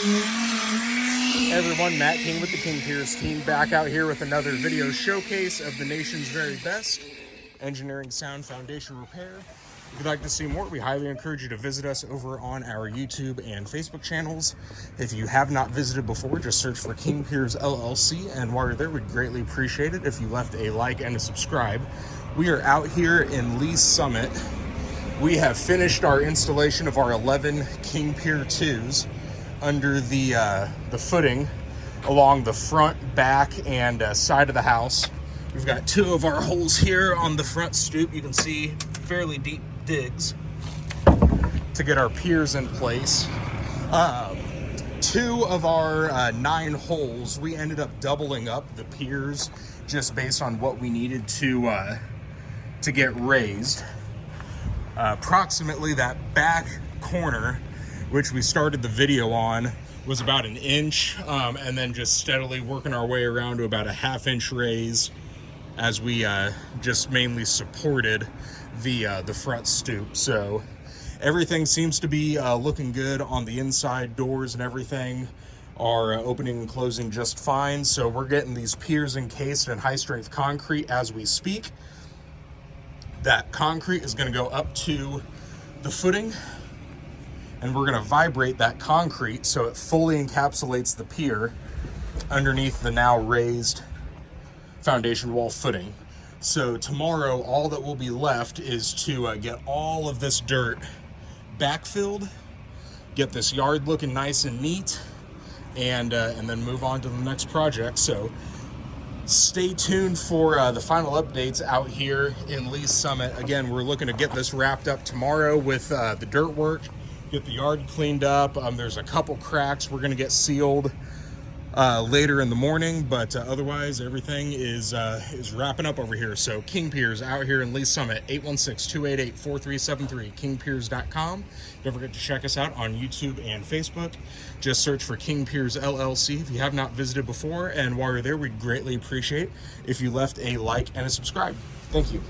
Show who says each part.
Speaker 1: Hey everyone, Matt King with the King Piers team, back out here with another video showcase of the nation's very best engineering, sound, foundation repair. If you'd like to see more, we highly encourage you to visit us over on our YouTube and Facebook channels. If you have not visited before, just search for King Piers LLC, and while you're there, we'd greatly appreciate it if you left a like and a subscribe. We are out here in Lee's Summit. We have finished our installation of our 11 King Pier IIs under the footing along the front, back, and side of the house. We've got two of our holes here on the front stoop. You can see fairly deep digs to get our piers in place. Two of our 9 holes, we ended up doubling up the piers just based on what we needed to get raised. Approximately that back corner, which we started the video on, was about 1 inch, and then just steadily working our way around to about a 1/2 inch raise as we just mainly supported the front stoop. So everything seems to be looking good on the inside. Doors and everything are opening and closing just fine. So we're getting these piers encased in high strength concrete as we speak. That concrete is going to go up to the footing, and we're going to vibrate that concrete so it fully encapsulates the pier underneath the now raised foundation wall footing. So tomorrow, all that will be left is to get all of this dirt backfilled, get this yard looking nice and neat, and then move on to the next project. So stay tuned for the final updates out here in Lee's Summit. Again, we're looking to get this wrapped up tomorrow with the dirt work, get the yard cleaned up. There's a couple cracks we're going to get sealed later in the morning, but otherwise everything is wrapping up over here. So King Piers out here in Lee's Summit, 816-288-4373, kingpiers.com. Don't forget to check us out on YouTube and Facebook. Just search for King Piers LLC if you have not visited before, and while you're there, we'd greatly appreciate if you left a like and a subscribe. Thank you.